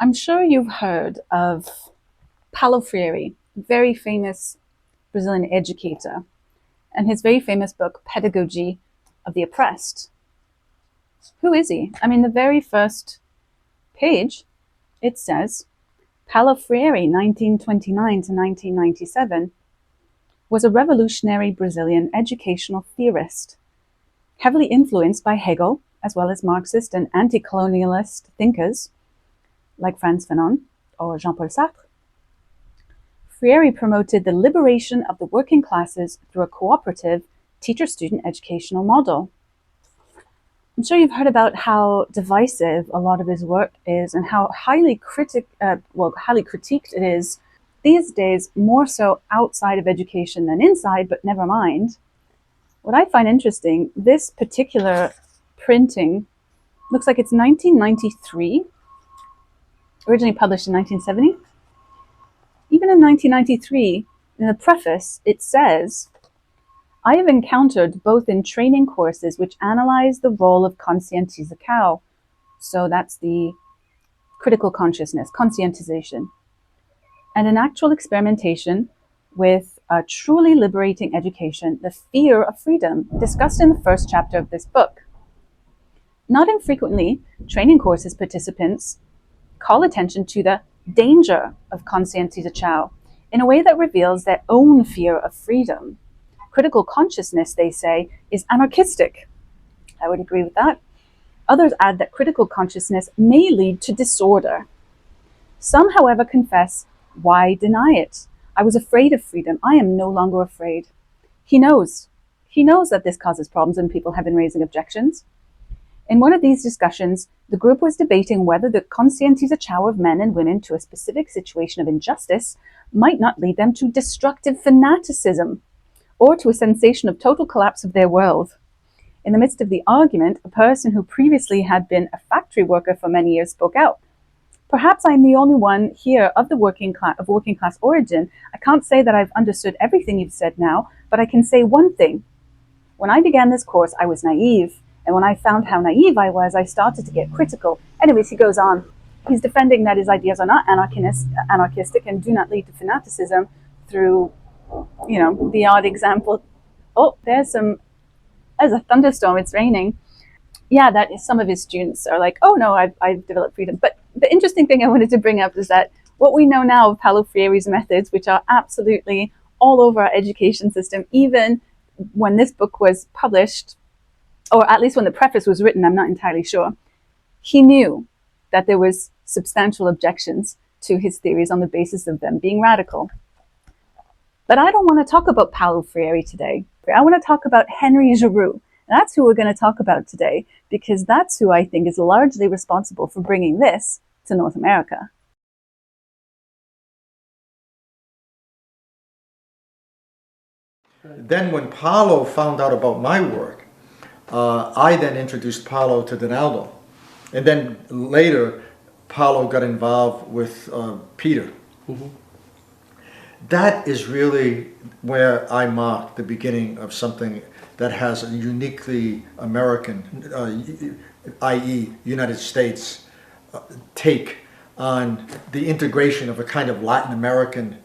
I'm sure you've heard of Paulo Freire, very famous Brazilian educator, and his very famous book, Pedagogy of the Oppressed. Who is he? I mean, the very first page, it says, Paulo Freire, 1929 to 1997, was a revolutionary Brazilian educational theorist, heavily influenced by Hegel, as well as Marxist and anti-colonialist thinkers like Frantz Fanon or Jean-Paul Sartre. Freire promoted the liberation of the working classes through a cooperative teacher-student educational model. I'm sure you've heard about how divisive a lot of his work is and how highly critiqued it is these days, more so outside of education than inside, but never mind. What I find interesting, this particular printing looks like it's 1993, originally published in 1970. Even in 1993, in the preface, it says, I have encountered both in training courses which analyze the role of conscientization, so that's the critical consciousness, conscientization, and in actual experimentation with a truly liberating education, the fear of freedom, discussed in the first chapter of this book. Not infrequently, training courses participants call attention to the danger of conscientization in a way that reveals their own fear of freedom. Critical consciousness, they say, is anarchistic. I would agree with that. Others add that critical consciousness may lead to disorder. Some, however, confess, why deny it? I was afraid of freedom. I am no longer afraid. He knows. He knows that this causes problems and people have been raising objections. In one of these discussions, the group was debating whether the conscientization of men and women to a specific situation of injustice might not lead them to destructive fanaticism or to a sensation of total collapse of their world. In the midst of the argument, a person who previously had been a factory worker for many years spoke out. Perhaps I'm the only one here of working class origin. I can't say that I've understood everything you've said now, but I can say one thing. When I began this course, I was naive. And when I found how naive I was, I started to get critical. Anyways, he goes on. He's defending that his ideas are not anarchistic and do not lead to fanaticism through, the odd example. Oh, there's a thunderstorm, it's raining. Yeah, that is, some of his students are like, oh no, I've developed freedom. But the interesting thing I wanted to bring up is that what we know now of Paulo Freire's methods, which are absolutely all over our education system, even when this book was published, or at least when the preface was written, I'm not entirely sure, he knew that there was substantial objections to his theories on the basis of them being radical. But I don't want to talk about Paulo Freire today. I want to talk about Henry Giroux. That's who we're going to talk about today, because that's who I think is largely responsible for bringing this to North America. Then when Paulo found out about my work, I then introduced Paulo to Donaldo. And then later, Paulo got involved with Peter. Mm-hmm. That is really where I mark the beginning of something that has a uniquely American, i.e. United States, take on the integration of a kind of Latin American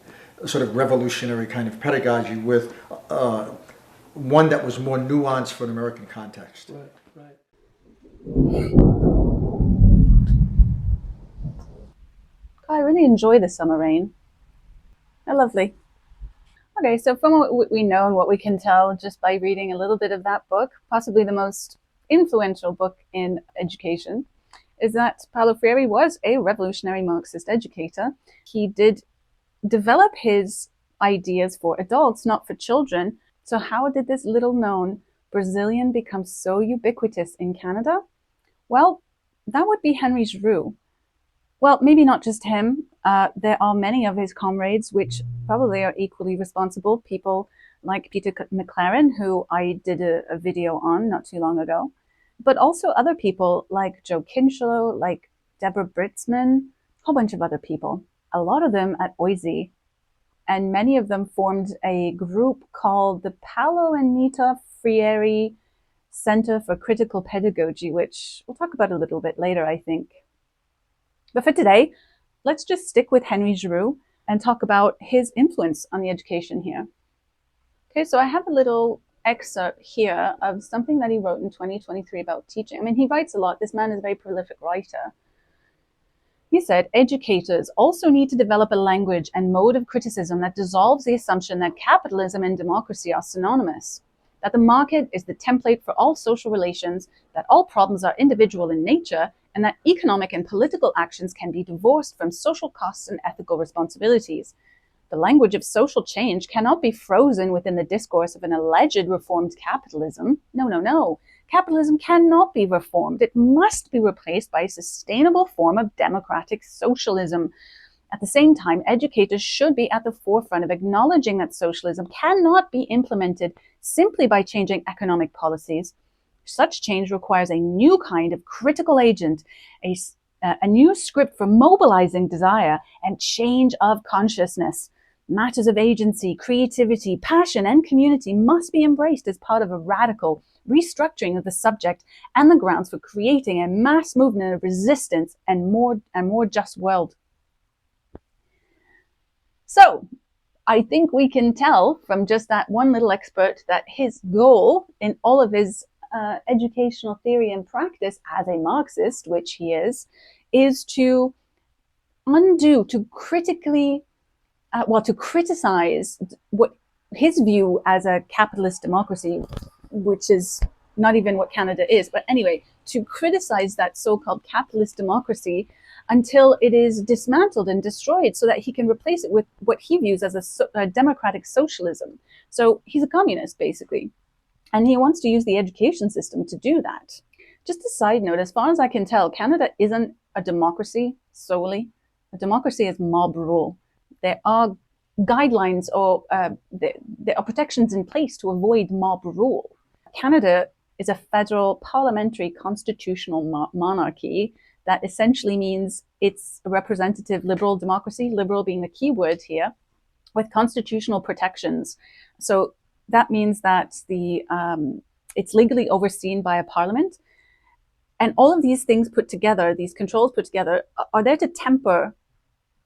sort of revolutionary kind of pedagogy with one that was more nuanced for an American context. Right. I really enjoy the summer rain. They're lovely. Okay, so from what we know and what we can tell just by reading a little bit of that book, possibly the most influential book in education, is that Paulo Freire was a revolutionary Marxist educator. He did develop his ideas for adults, not for children. So how did this little-known Brazilian become so ubiquitous in Canada? Well, that would be Henry Giroux. Well, maybe not just him. There are many of his comrades which probably are equally responsible. People like Peter McLaren, who I did a video on not too long ago. But also other people like Joe Kinchlow, like Deborah Britzman, a whole bunch of other people. A lot of them at OISE. And many of them formed a group called the Paulo and Nita Freire Center for Critical Pedagogy, which we'll talk about a little bit later, I think. But for today, let's just stick with Henry Giroux and talk about his influence on the education here. Okay, so I have a little excerpt here of something that he wrote in 2023 about teaching. I mean, he writes a lot. This man is a very prolific writer. He said, educators also need to develop a language and mode of criticism that dissolves the assumption that capitalism and democracy are synonymous, that the market is the template for all social relations, that all problems are individual in nature, and that economic and political actions can be divorced from social costs and ethical responsibilities. The language of social change cannot be frozen within the discourse of an alleged reformed capitalism. No, no, no. Capitalism cannot be reformed. It must be replaced by a sustainable form of democratic socialism. At the same time, educators should be at the forefront of acknowledging that socialism cannot be implemented simply by changing economic policies. Such change requires a new kind of critical agent, a new script for mobilizing desire and change of consciousness. Matters of agency, creativity, passion, and community must be embraced as part of a radical restructuring of the subject and the grounds for creating a mass movement of resistance and more just world. So, I think we can tell from just that one little expert that his goal in all of his educational theory and practice as a Marxist, which he is to undo, to critically to criticize what his view as a capitalist democracy, which is not even what Canada is, but anyway, to criticize that so-called capitalist democracy until it is dismantled and destroyed so that he can replace it with what he views as a democratic socialism. So he's a communist, basically, and he wants to use the education system to do that. Just a side note, as far as I can tell, Canada isn't a democracy solely. A democracy is mob rule. There are guidelines or there are protections in place to avoid mob rule. Canada is a federal parliamentary constitutional monarchy that essentially means it's a representative liberal democracy, liberal being the key word here, with constitutional protections. So that means that it's legally overseen by a parliament. And all of these things put together, these controls put together, are there to temper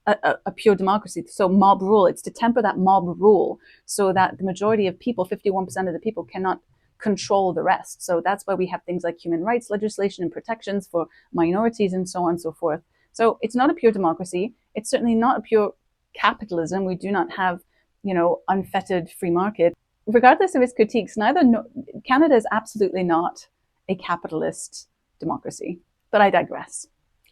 a pure democracy. So mob rule, it's to temper that mob rule so that the majority of people, 51% of the people, cannot control the rest. So that's why we have things like human rights legislation and protections for minorities and so on and so forth. So it's not a pure democracy. It's certainly not a pure capitalism. We do not have, unfettered free market. Regardless of his critiques, Canada is absolutely not a capitalist democracy. But I digress.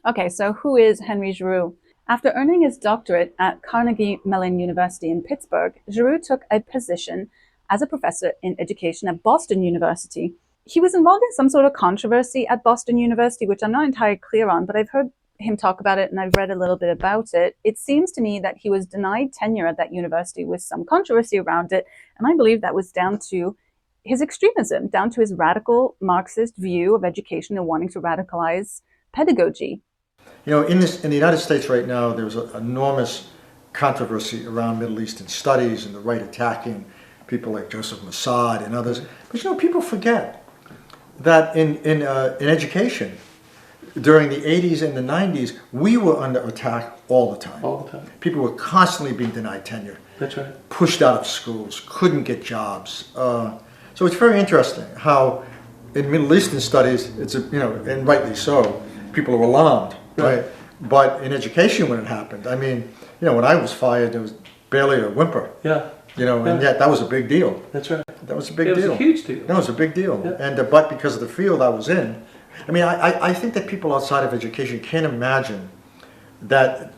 Okay, so who is Henry Giroux? After earning his doctorate at Carnegie Mellon University in Pittsburgh, Giroux took a position as a professor in education at Boston University. He was involved in some sort of controversy at Boston University, which I'm not entirely clear on, but I've heard him talk about it and I've read a little bit about it. It seems to me that he was denied tenure at that university with some controversy around it, and I believe that was down to his extremism, down to his radical Marxist view of education and wanting to radicalize pedagogy. In the United States right now, there's an enormous controversy around Middle Eastern studies and the right attacking people like Joseph Mossad and others. But people forget that in education, during the 80s and the 90s, we were under attack all the time. All the time. People were constantly being denied tenure. That's right. Pushed out of schools, couldn't get jobs. So it's very interesting how in Middle Eastern studies, and rightly so, people are alarmed. Right. But in education, when it happened, when I was fired, there was barely a whimper. Yeah. And yet that was a big deal. That's right. That was a big deal. It was a huge deal. No, it was a big deal. Yeah. And but because of the field I was in, I think that people outside of education can't imagine that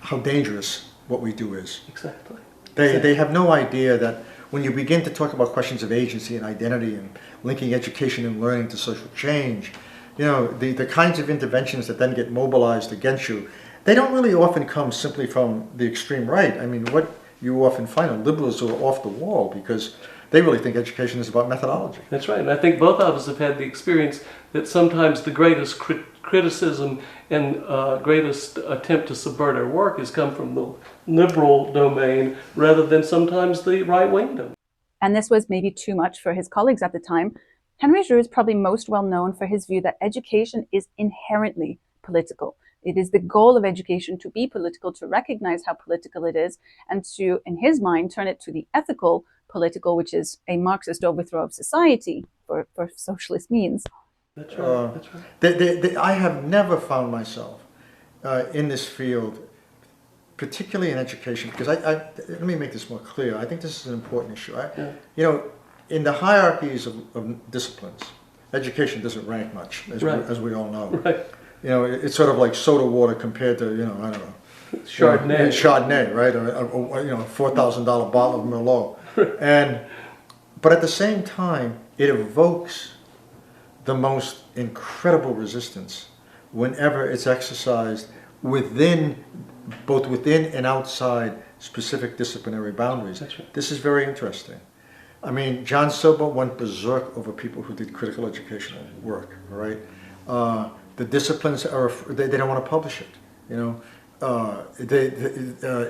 how dangerous what we do is. Exactly. They have no idea that when you begin to talk about questions of agency and identity and linking education and learning to social change, the kinds of interventions that then get mobilized against you, they don't really often come simply from the extreme right. What you often find are liberals who are off the wall because they really think education is about methodology. That's right. And I think both of us have had the experience that sometimes the greatest criticism and greatest attempt to subvert our work has come from the liberal domain rather than sometimes the right-wing domain. And this was maybe too much for his colleagues at the time. Henry Giroux is probably most well known for his view that education is inherently political. It is the goal of education to be political, to recognize how political it is, and to, in his mind, turn it to the ethical political, which is a Marxist overthrow of society for socialist means. That's right. That's right. I have never found myself in this field, particularly in education, because let me make this more clear. I think this is an important issue. In the hierarchies of disciplines, education doesn't rank much, as we all know. Right. It's sort of like soda water compared to, I don't know, Chardonnay, right? Or $4,000 bottle of Merlot. But at the same time, it evokes the most incredible resistance whenever it's exercised both within and outside specific disciplinary boundaries. That's right. This is very interesting. I mean, John Silber went berserk over people who did critical educational work, right? The disciplines they don't want to publish it,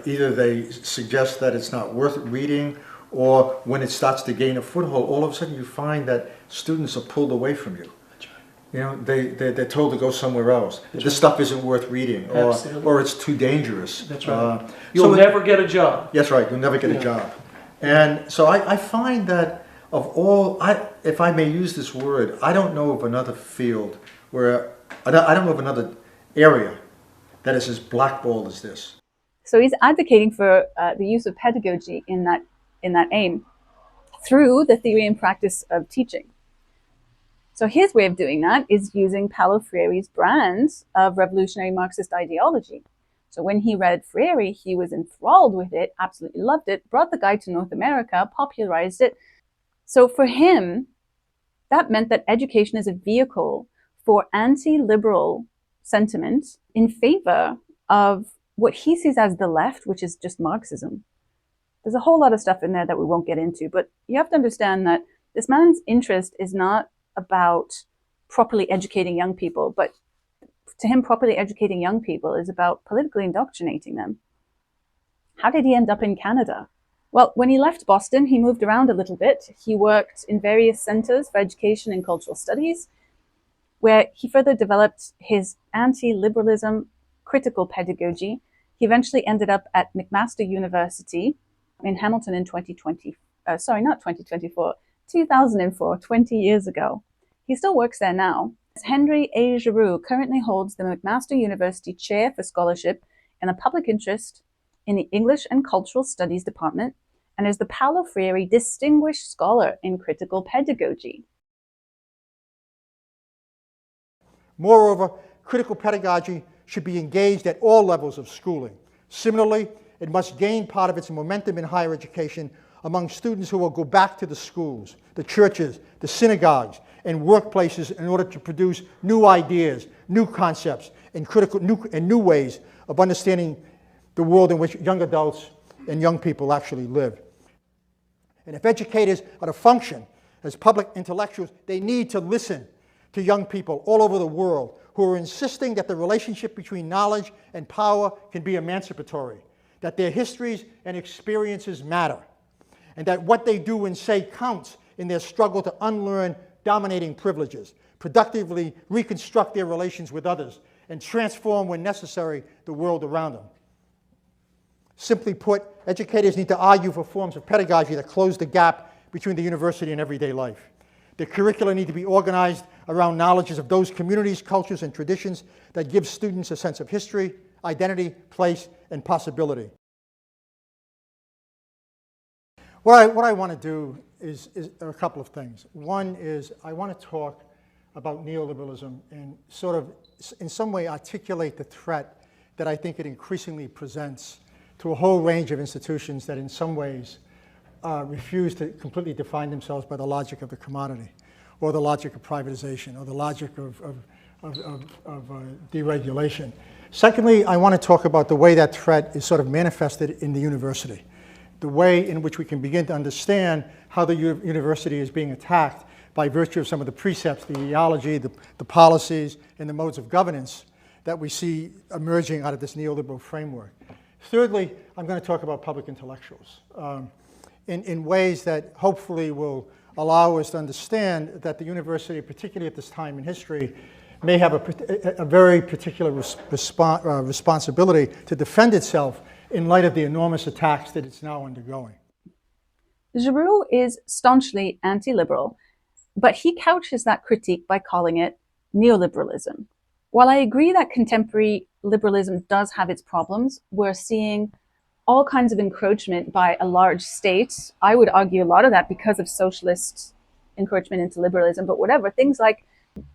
either they suggest that it's not worth reading, or when it starts to gain a foothold, all of a sudden you find that students are pulled away from you. They're told to go somewhere else. This stuff isn't worth reading, or it's too dangerous. That's right. You'll never get a job. That's right. You'll never get a job. And so I find that of all, if I may use this word, I don't know of another field where, I don't know of another area that is as blackballed as this. So he's advocating for the use of pedagogy in that aim through the theory and practice of teaching. So his way of doing that is using Paulo Freire's brand of revolutionary Marxist ideology. So when he read Freire, he was enthralled with it, absolutely loved it, brought the guy to North America, popularized it. So for him, that meant that education is a vehicle for anti-liberal sentiment in favor of what he sees as the left, which is just Marxism. There's a whole lot of stuff in there that we won't get into, but you have to understand that this man's interest is not about properly educating young people, but to him, properly educating young people is about politically indoctrinating them. How did he end up in Canada? Well, when he left Boston, he moved around a little bit. He worked in various centers for education and cultural studies, where he further developed his anti-liberalism critical pedagogy. He eventually ended up at McMaster University in Hamilton in 2004, 20 years ago. He still works there now. Henry A. Giroux currently holds the McMaster University Chair for Scholarship in the Public Interest in the English and Cultural Studies Department and is the Paulo Freire Distinguished Scholar in Critical Pedagogy. Moreover, critical pedagogy should be engaged at all levels of schooling. Similarly, it must gain part of its momentum in higher education among students who will go back to the schools, the churches, the synagogues, and workplaces in order to produce new ideas, new concepts, and new ways of understanding the world in which young adults and young people actually live. And if educators are to function as public intellectuals, they need to listen to young people all over the world who are insisting that the relationship between knowledge and power can be emancipatory, that their histories and experiences matter, and that what they do and say counts in their struggle to unlearn dominating privileges, productively reconstruct their relations with others, and transform, when necessary, the world around them. Simply put, educators need to argue for forms of pedagogy that close the gap between the university and everyday life. The curricula need to be organized around knowledges of those communities, cultures, and traditions that give students a sense of history, identity, place, and possibility. What I want to do is a couple of things. One is I want to talk about neoliberalism and sort of in some way articulate the threat that I think it increasingly presents to a whole range of institutions that in some ways refuse to completely define themselves by the logic of the commodity or the logic of privatization or the logic of deregulation. Secondly, I want to talk about the way that threat is sort of manifested in the university, the way in which we can begin to understand how the university is being attacked by virtue of some of the precepts, the ideology, the policies, and the modes of governance that we see emerging out of this neoliberal framework. Thirdly, I'm going to talk about public intellectuals in ways that hopefully will allow us to understand that the university, particularly at this time in history, may have a very particular responsibility to defend itself in light of the enormous attacks that it's now undergoing. Giroux is staunchly anti-liberal, but he couches that critique by calling it neoliberalism. While I agree that contemporary liberalism does have its problems, we're seeing all kinds of encroachment by a large state. I would argue a lot of that because of socialist encroachment into liberalism, but whatever, things like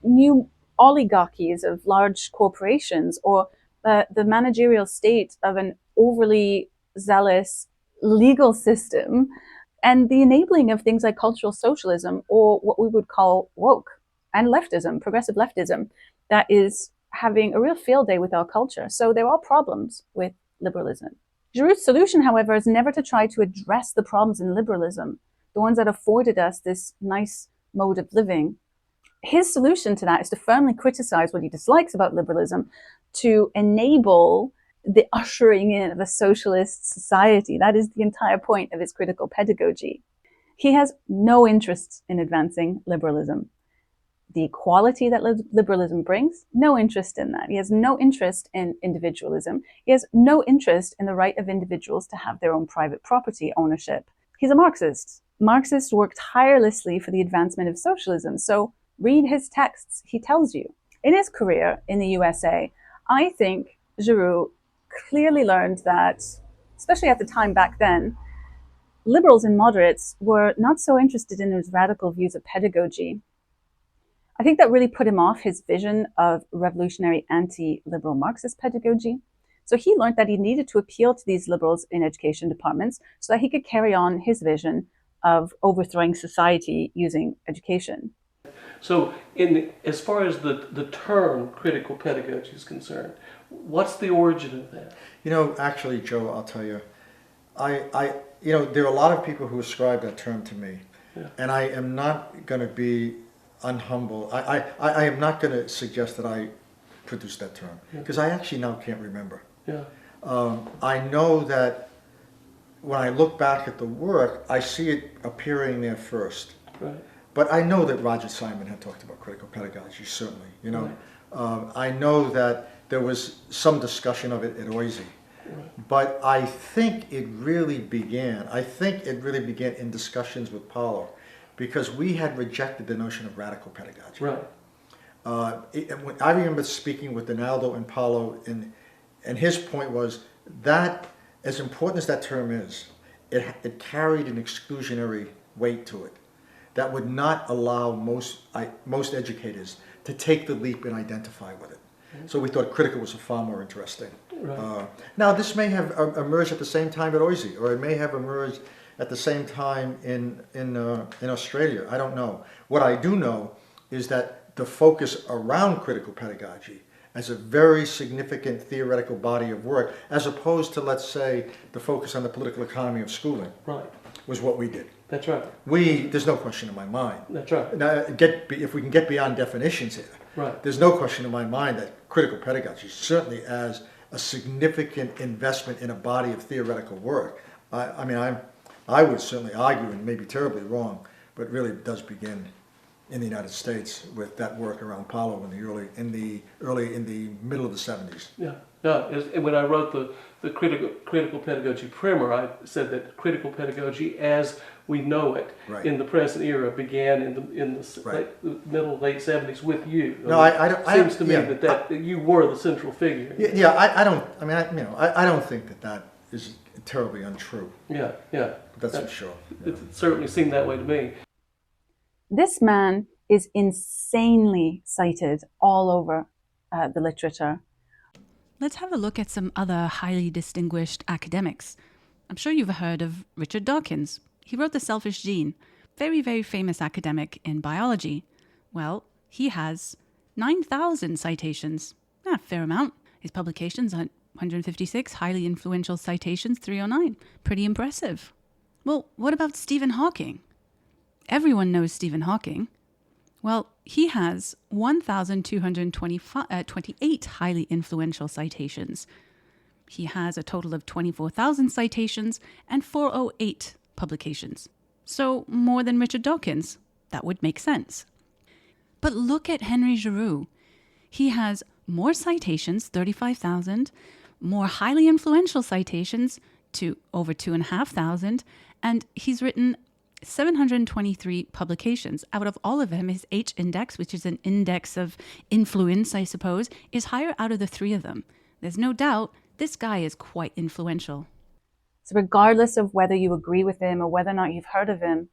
new oligarchies of large corporations, or the managerial state of an overly zealous legal system, and the enabling of things like cultural socialism, or what we would call woke and leftism, progressive leftism, that is having a real field day with our culture. So there are problems with liberalism. Giroux' solution, however, is never to try to address the problems in liberalism, the ones that afforded us this nice mode of living. His solution to that is to firmly criticize what he dislikes about liberalism, to enable the ushering in of a socialist society. That is the entire point of his critical pedagogy. He has no interest in advancing liberalism. The equality that liberalism brings, no interest in that. He has no interest in individualism. He has no interest in the right of individuals to have their own private property ownership. He's a Marxist. Marxists work tirelessly for the advancement of socialism. So read his texts. He tells you. In his career in the USA, I think Giroux clearly learned that, especially at the time back then, liberals and moderates were not so interested in his radical views of pedagogy. I think that really put him off his vision of revolutionary anti-liberal Marxist pedagogy. So he learned that he needed to appeal to these liberals in education departments so that he could carry on his vision of overthrowing society using education. So as far as the term critical pedagogy is concerned, what's the origin of that? You know, actually, Joe, I'll tell you, there are a lot of people who ascribe that term to me, and I am not going to be unhumble. I am not going to suggest that I produced that term, because I actually now can't remember. Yeah. I know that when I look back at the work, I see it appearing there first. Right. But I know that Roger Simon had talked about critical pedagogy, certainly. You know, right. I know that there was some discussion of it at Oise. Right. But I think it really began in discussions with Paulo, because we had rejected the notion of radical pedagogy. Right. I remember speaking with Donaldo and Paulo, and his point was that, as important as that term is, it carried an exclusionary weight to it that would not allow most educators to take the leap and identify with it. So we thought critical was far more interesting. Right. Now, this may have emerged at the same time at Oise, or it may have emerged at the same time in Australia. I don't know. What I do know is that the focus around critical pedagogy as a very significant theoretical body of work, as opposed to, let's say, the focus on the political economy of schooling, right, was what we did. That's right. There's no question in my mind. That's right. Now, if we can get beyond definitions here, right, there's no question in my mind that critical pedagogy, certainly as a significant investment in a body of theoretical work, I would certainly argue, and maybe terribly wrong, but really it does begin in the United States with that work around Paulo in the middle of the 70s. Yeah. And when I wrote the critical pedagogy primer, I said that critical pedagogy as we know it, right, in the present era began in the right, late 70s with you. No, it seems to me that you were the central figure. Yeah, I don't think that is terribly untrue. Yeah. That's for sure. It certainly seemed that way to me. This man is insanely cited all over the literature. Let's have a look at some other highly distinguished academics. I'm sure you've heard of Richard Dawkins. He wrote The Selfish Gene. Very, very famous academic in biology. Well, he has 9,000 citations. A fair amount. His publications are 156, highly influential citations, 309. Pretty impressive. Well, what about Stephen Hawking? Everyone knows Stephen Hawking. Well, he has 1,228 highly influential citations. He has a total of 24,000 citations and 408 publications. So more than Richard Dawkins. That would make sense. But look at Henry Giroux. He has more citations, 35,000, more highly influential citations to over 2,500, and he's written 723 publications. Out of all of them, his H index, which is an index of influence, I suppose, is higher out of the three of them. There's no doubt this guy is quite influential. So regardless of whether you agree with him or whether or not you've heard of him,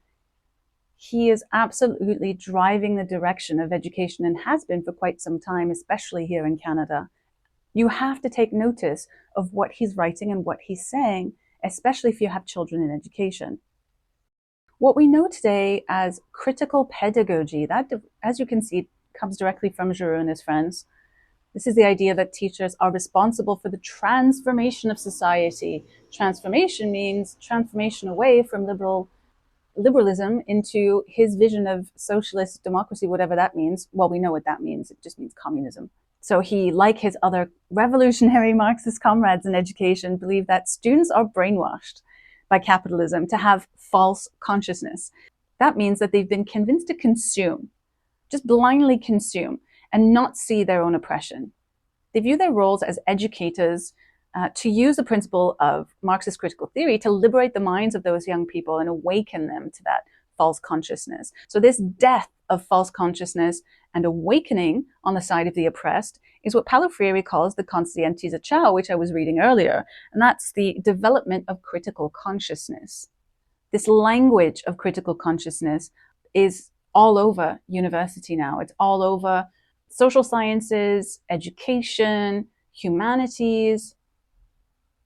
he is absolutely driving the direction of education and has been for quite some time, especially here in Canada. You have to take notice of what he's writing and what he's saying, especially if you have children in education. What we know today as critical pedagogy, that, as you can see, comes directly from Giroux and his friends. This is the idea that teachers are responsible for the transformation of society. Transformation means transformation away from liberalism into his vision of socialist democracy, whatever that means. Well, we know what that means. It just means communism. So he, like his other revolutionary Marxist comrades in education, believed that students are brainwashed by capitalism to have false consciousness. That means that they've been convinced to consume, just blindly consume, and not see their own oppression. They view their roles as educators to use the principle of Marxist critical theory to liberate the minds of those young people and awaken them to that false consciousness. So this death of false consciousness and awakening on the side of the oppressed is what Paulo Freire calls the conscientização, which I was reading earlier. And that's the development of critical consciousness. This language of critical consciousness is all over university now. It's all over social sciences, education, humanities,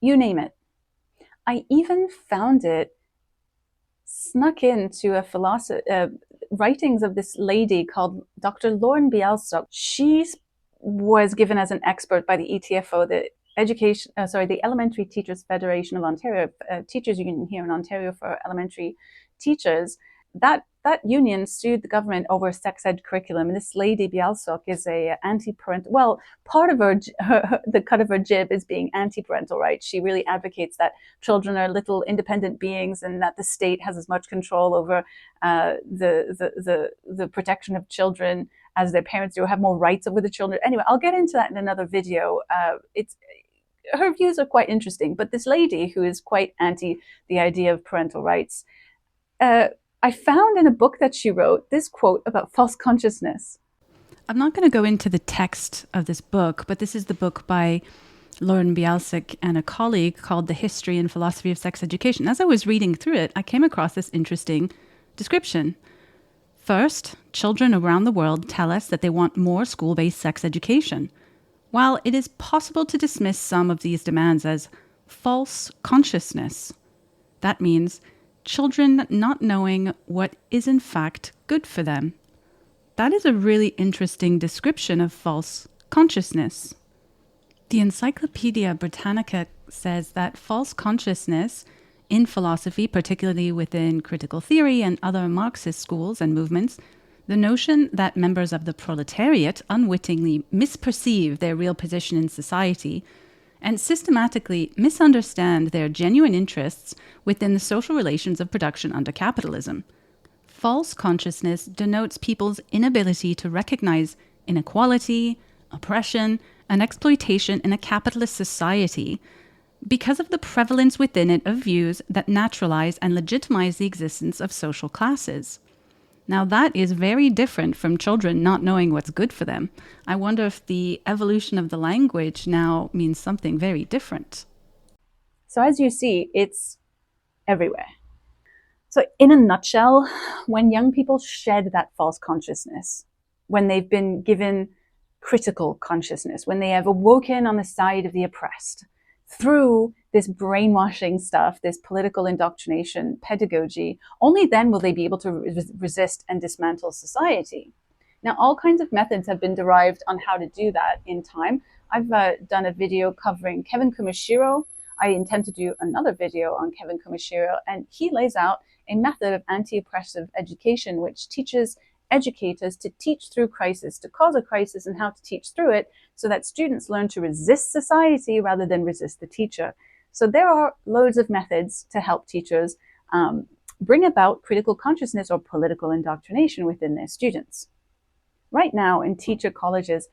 you name it. I even found it snuck into writings of this lady called Dr. Lauren Bielstock. She was given as an expert by the ETFO, the Elementary Teachers Federation of Ontario, teachers union here in Ontario for elementary teachers. That union sued the government over sex ed curriculum. And this lady, Bielstock, is a anti-parental, well, part of the cut of her jib is being anti-parental rights. She really advocates that children are little independent beings and that the state has as much control over the protection of children as their parents do, have more rights over the children. Anyway, I'll get into that in another video. Her views are quite interesting, but this lady who is quite anti the idea of parental rights, I found in a book that she wrote this quote about false consciousness. I'm not going to go into the text of this book, but this is the book by Lauren Bielstock and a colleague called The History and Philosophy of Sex Education. As I was reading through it, I came across this interesting description. First, children around the world tell us that they want more school-based sex education. While it is possible to dismiss some of these demands as false consciousness, that means children not knowing what is in fact good for them. That is a really interesting description of false consciousness. The Encyclopedia Britannica says that false consciousness in philosophy, particularly within critical theory and other Marxist schools and movements, the notion that members of the proletariat unwittingly misperceive their real position in society and systematically misunderstand their genuine interests within the social relations of production under capitalism. False consciousness denotes people's inability to recognize inequality, oppression, and exploitation in a capitalist society because of the prevalence within it of views that naturalize and legitimize the existence of social classes. Now, that is very different from children not knowing what's good for them. I wonder if the evolution of the language now means something very different. So as you see, it's everywhere. So in a nutshell, when young people shed that false consciousness, when they've been given critical consciousness, when they have awoken on the side of the oppressed, through this brainwashing stuff, this political indoctrination pedagogy, only then will they be able to resist and dismantle society. Now, all kinds of methods have been derived on how to do that in time. I've done a video covering Kevin Kumashiro. I intend to do another video on Kevin Kumashiro, and he lays out a method of anti-oppressive education, which teaches educators to teach through crisis, to cause a crisis and how to teach through it so that students learn to resist society rather than resist the teacher. So there are loads of methods to help teachers bring about critical consciousness or political indoctrination within their students. Right now in teacher colleges,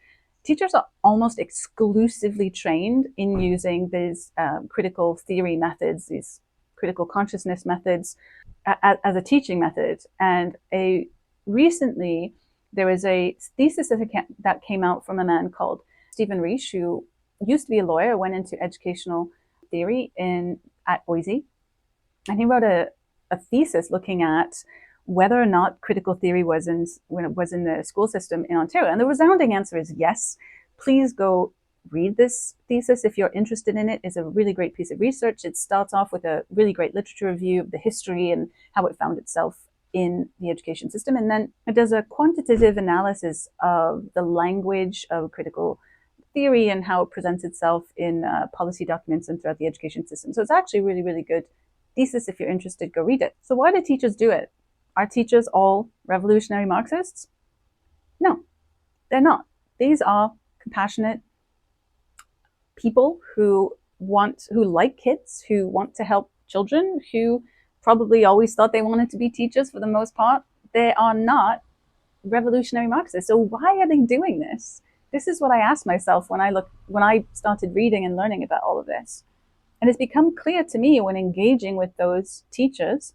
teachers are almost exclusively trained in using these critical theory methods, these critical consciousness methods as a teaching method. And recently there was a thesis that came out from a man called Stephen Reich, who used to be a lawyer, went into educational theory at Boise. And he wrote a thesis looking at whether or not critical theory was in the school system in Ontario. And the resounding answer is yes. Please go read this thesis if you're interested in it. It's a really great piece of research. It starts off with a really great literature review of the history and how it found itself in the education system. And then it does a quantitative analysis of the language of critical theory and how it presents itself in policy documents and throughout the education system. So it's actually really, really good thesis. If you're interested, go read it. So why do teachers do it? Are teachers all revolutionary Marxists? No, they're not. These are compassionate people who like kids, who want to help children, who probably always thought they wanted to be teachers for the most part. They are not revolutionary Marxists. So why are they doing this? This is what I asked myself when I started reading and learning about all of this. And it's become clear to me when engaging with those teachers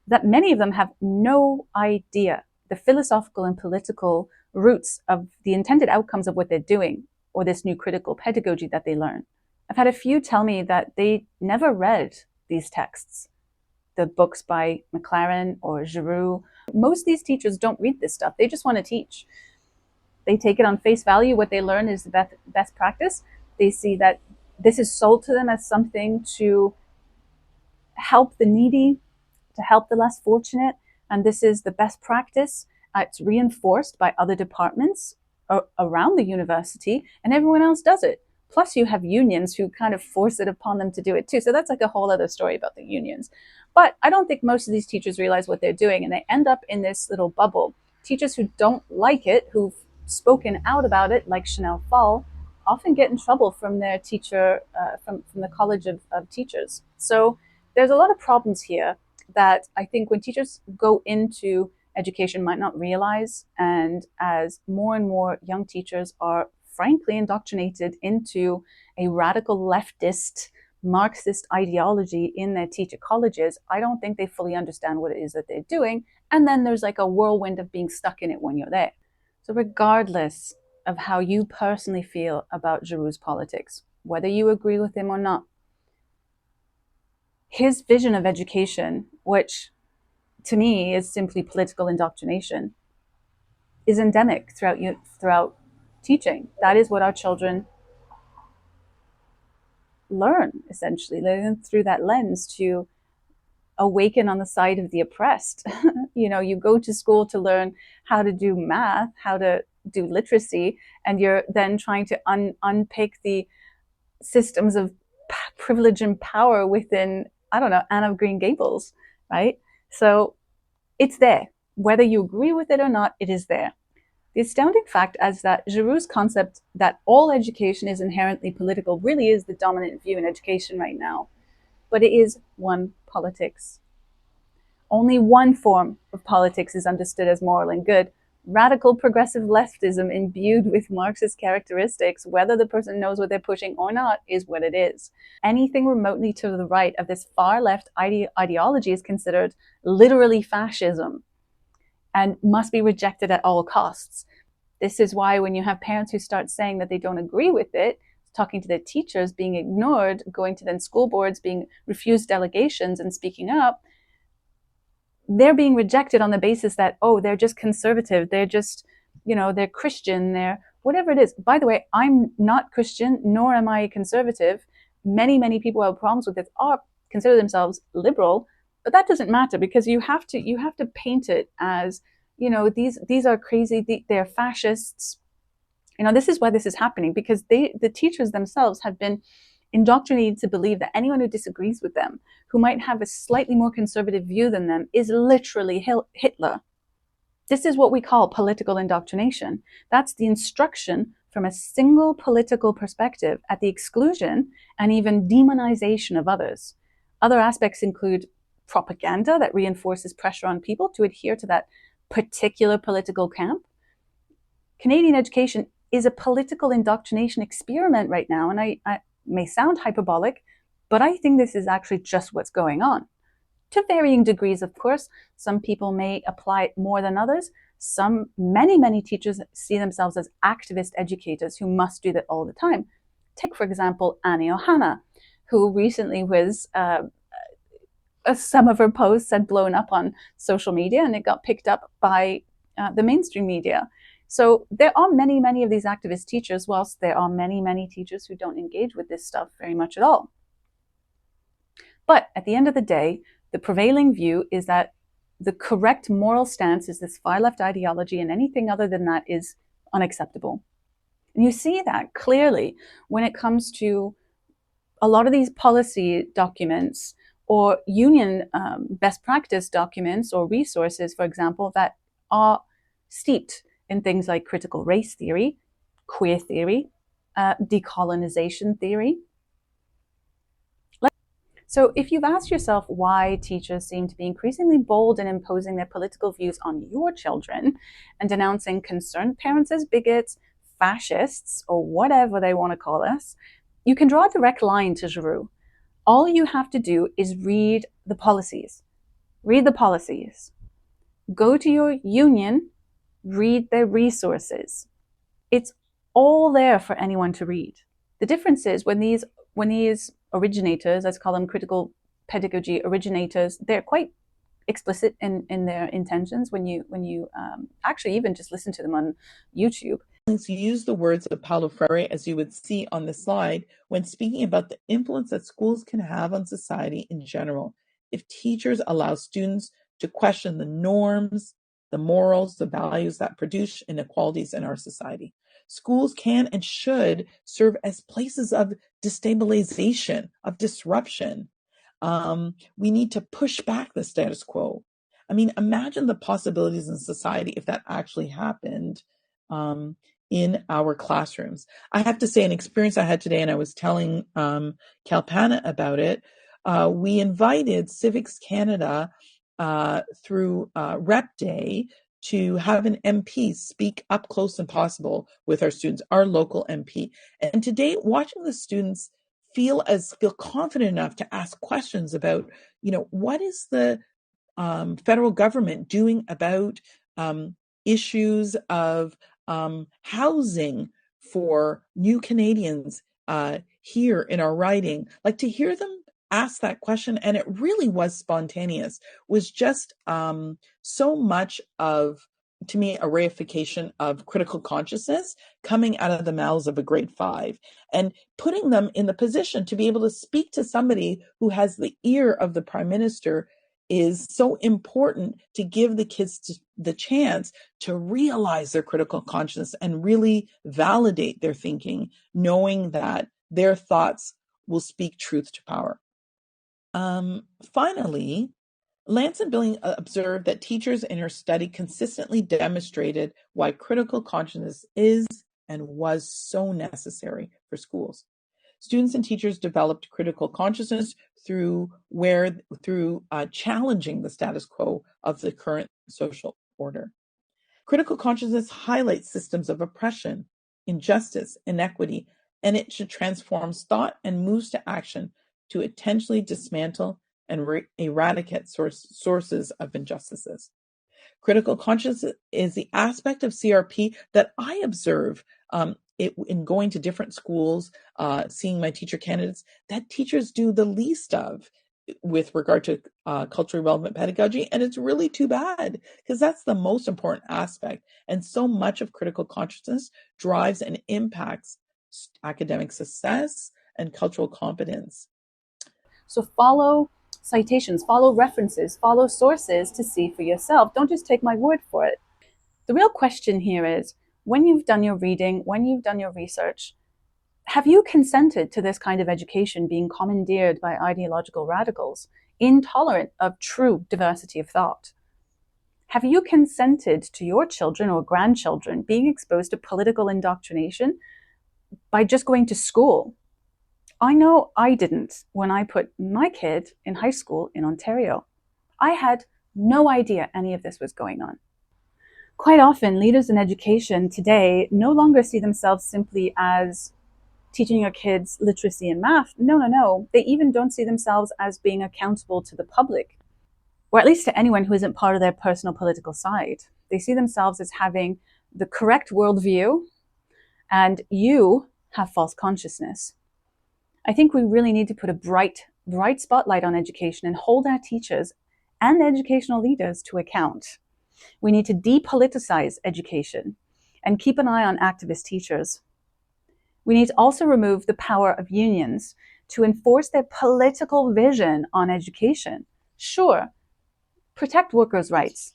that many of them have no idea the philosophical and political roots of the intended outcomes of what they're doing, or this new critical pedagogy that they learn. I've had a few tell me that they never read these texts, the books by McLaren or Giroux. Most of these teachers don't read this stuff. They just want to teach. They take it on face value. What they learn is the best practice. They see that this is sold to them as something to help the needy, to help the less fortunate, and this is the best practice. It's reinforced by other departments around the university, and everyone else does it. Plus you have unions who kind of force it upon them to do it too. So that's like a whole other story about the unions. But I don't think most of these teachers realize what they're doing, and they end up in this little bubble. Teachers who don't like it, who've spoken out about it, like Chanel Fall, often get in trouble from their teacher, from the College of Teachers. So there's a lot of problems here that I think when teachers go into education might not realize. And as more and more young teachers are frankly indoctrinated into a radical leftist Marxist ideology in their teacher colleges, I don't think they fully understand what it is that they're doing. And then there's like a whirlwind of being stuck in it when you're there. So regardless of how you personally feel about Giroux's politics, whether you agree with him or not, his vision of education, which to me is simply political indoctrination, is endemic throughout teaching. That is what our children learn, essentially. They learn through that lens to awaken on the side of the oppressed. You go to school to learn how to do math, how to do literacy, and you're then trying to unpick the systems of privilege and power within, I don't know, Anne of Green Gables, right? So it's there. Whether you agree with it or not, it is there. The astounding fact is that Giroux's concept that all education is inherently political really is the dominant view in education right now. But it is one politics. Only one form of politics is understood as moral and good. Radical progressive leftism imbued with Marxist characteristics, whether the person knows what they're pushing or not, is what it is. Anything remotely to the right of this far left ideology is considered literally fascism and must be rejected at all costs. This is why when you have parents who start saying that they don't agree with it, talking to their teachers, being ignored, going to then school boards, being refused delegations and speaking up, they're being rejected on the basis that, oh, they're just conservative, they're just, they're Christian, they're whatever it is. By the way, I'm not Christian, nor am I conservative. Many, many people who have problems with this consider themselves liberal, but that doesn't matter because you have to paint it as, these are crazy, they're fascists. This is why this is happening, because the teachers themselves have been indoctrinated to believe that anyone who disagrees with them, who might have a slightly more conservative view than them, is literally Hitler. This is what we call political indoctrination. That's the instruction from a single political perspective at the exclusion and even demonization of others. Other aspects include propaganda that reinforces pressure on people to adhere to that particular political camp. Canadian education is a political indoctrination experiment right now. And I may sound hyperbolic, but I think this is actually just what's going on. To varying degrees, of course. Some people may apply it more than others. Many teachers see themselves as activist educators who must do that all the time. Take, for example, Annie Ohana, who recently was, some of her posts had blown up on social media, and it got picked up by the mainstream media. So there are many of these activist teachers, whilst there are many teachers who don't engage with this stuff very much at all. But at the end of the day, the prevailing view is that the correct moral stance is this far left ideology, and anything other than that is unacceptable. And you see that clearly when it comes to a lot of these policy documents or union best practice documents or resources, for example, that are steeped in things like critical race theory, queer theory, decolonization theory. So if you've asked yourself why teachers seem to be increasingly bold in imposing their political views on your children and denouncing concerned parents as bigots, fascists, or whatever they want to call us, you can draw a direct line to Giroux. All you have to do is read the policies. Read the policies. Go to your union, read their resources. It's all there for anyone to read. The difference is when these originators, let's call them critical pedagogy originators, they're quite explicit in their intentions when you actually even just listen to them on YouTube. Use the words of Paulo Freire, as you would see on the slide, when speaking about the influence that schools can have on society in general. If teachers allow students to question the norms, the morals, the values that produce inequalities in our society, schools can and should serve as places of destabilization, of disruption. We need to push back the status quo. I mean, imagine the possibilities in society if that actually happened in our classrooms. I have to say, an experience I had today, and I was telling Kalpana about it, we invited Civics Canada through Rep Day to have an MP speak up close and possible with our students, our local MP. And today, watching the students feel confident enough to ask questions about, what is the federal government doing about issues of housing for new Canadians here in our riding, like to hear them ask that question, and it really was spontaneous, was just so much of, to me, a reification of critical consciousness coming out of the mouths of a grade 5 and putting them in the position to be able to speak to somebody who has the ear of the Prime Minister is so important, to give the kids the chance to realize their critical consciousness and really validate their thinking, knowing that their thoughts will speak truth to power. Finally, Lance and Billing observed that teachers in her study consistently demonstrated why critical consciousness is and was so necessary for schools. Students and teachers developed critical consciousness through challenging the status quo of the current social order. Critical consciousness highlights systems of oppression, injustice, inequity, and it should transform thought and moves to action to intentionally dismantle and eradicate sources of injustices. Critical consciousness is the aspect of CRP that I observe in going to different schools, seeing my teacher candidates, that teachers do the least of with regard to culturally relevant pedagogy. And it's really too bad, because that's the most important aspect. And so much of critical consciousness drives and impacts academic success and cultural competence. So follow citations, follow references, follow sources to see for yourself. Don't just take my word for it. The real question here is, when you've done your reading, when you've done your research, have you consented to this kind of education being commandeered by ideological radicals, intolerant of true diversity of thought? Have you consented to your children or grandchildren being exposed to political indoctrination by just going to school? I know I didn't when I put my kid in high school in Ontario. I had no idea any of this was going on. Quite often, leaders in education today no longer see themselves simply as teaching your kids literacy and math. No, no, no. They even don't see themselves as being accountable to the public, or at least to anyone who isn't part of their personal political side. They see themselves as having the correct worldview, and you have false consciousness. I think we really need to put a bright spotlight on education and hold our teachers and educational leaders to account. We need to depoliticize education and keep an eye on activist teachers. We need to also remove the power of unions to enforce their political vision on education. Sure, protect workers' rights.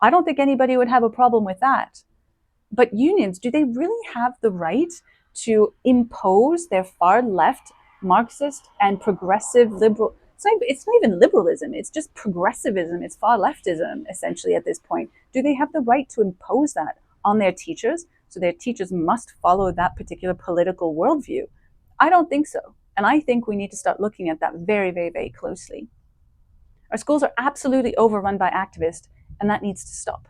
I don't think anybody would have a problem with that. But unions, do they really have the right to impose their far left, Marxist, and progressive liberal? It's not even liberalism, it's just progressivism, it's far leftism, essentially, at this point. Do they have the right to impose that on their teachers, so their teachers must follow that particular political worldview? I don't think so. And I think we need to start looking at that very, very, very closely. Our schools are absolutely overrun by activists, and that needs to stop.